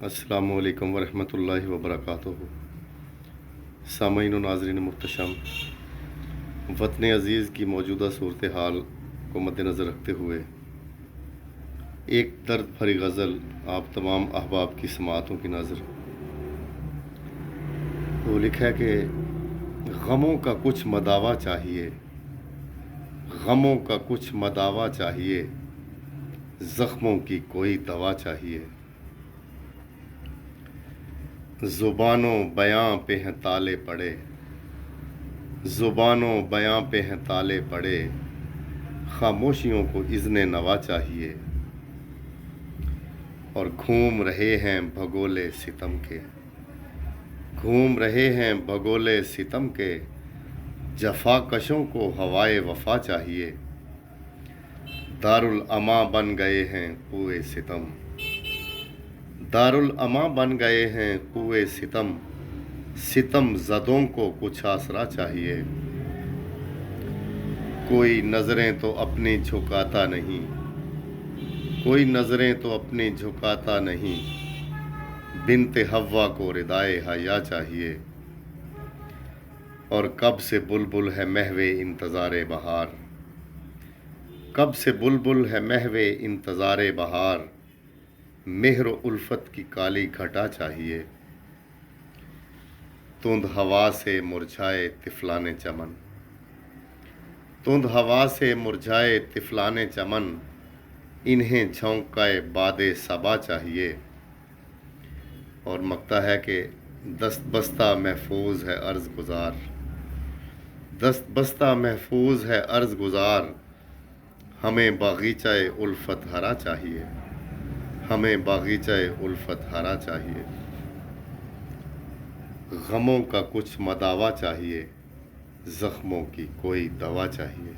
السلام علیکم ورحمۃ اللہ وبرکاتہ۔ سامعین و ناظرین محتشم، وطن عزیز کی موجودہ صورتحال کو مد نظر رکھتے ہوئے ایک درد بھری غزل آپ تمام احباب کی سماعتوں کی نظر۔ وہ لکھا ہے کہ غموں کا کچھ مداوا چاہیے، غموں کا کچھ مداوا چاہیے، زخموں کی کوئی دوا چاہیے۔ زبانوں بیاں پہ ہیں تالے پڑے، زبانوں بیاں پہ ہیں تالے پڑے، خاموشیوں کو اذن نوا چاہیے۔ اور گھوم رہے ہیں بھگولے ستم کے، گھوم رہے ہیں بھگولے ستم کے، جفا کشوں کو ہوائے وفا چاہیے۔ دارالاما بن گئے ہیں کوئے ستم، دارالاما بن گئے ہیں کوئے ستم، ستم زدوں کو کچھ آسرا چاہیے۔ کوئی نظریں تو اپنی جھکاتا نہیں، کوئی نظریں تو اپنی جھکاتا نہیں، بنت حوا کو ردائے حیا چاہیے۔ اور کب سے بلبل ہے محو انتظار بہار، کب سے بلبل ہے محو انتظار بہار، مہر و الفت کی کالی گھٹا چاہیے۔ تند ہوا سے مرجھائے طفلان چمن، تند ہوا سے مرجھائے طفلان چمن، انہیں جھونکائے باد صبا چاہیے۔ اور مکتا ہے کہ دست بستہ محفوظ ہے عرض گزار، دست بستہ محفوظ ہے عرض گزار، ہمیں باغیچہ الفت ہرا چاہیے، ہمیں باغیچہ الفت ہرا چاہیے۔ غموں کا کچھ مداوا چاہیے، زخموں کی کوئی دوا چاہیے۔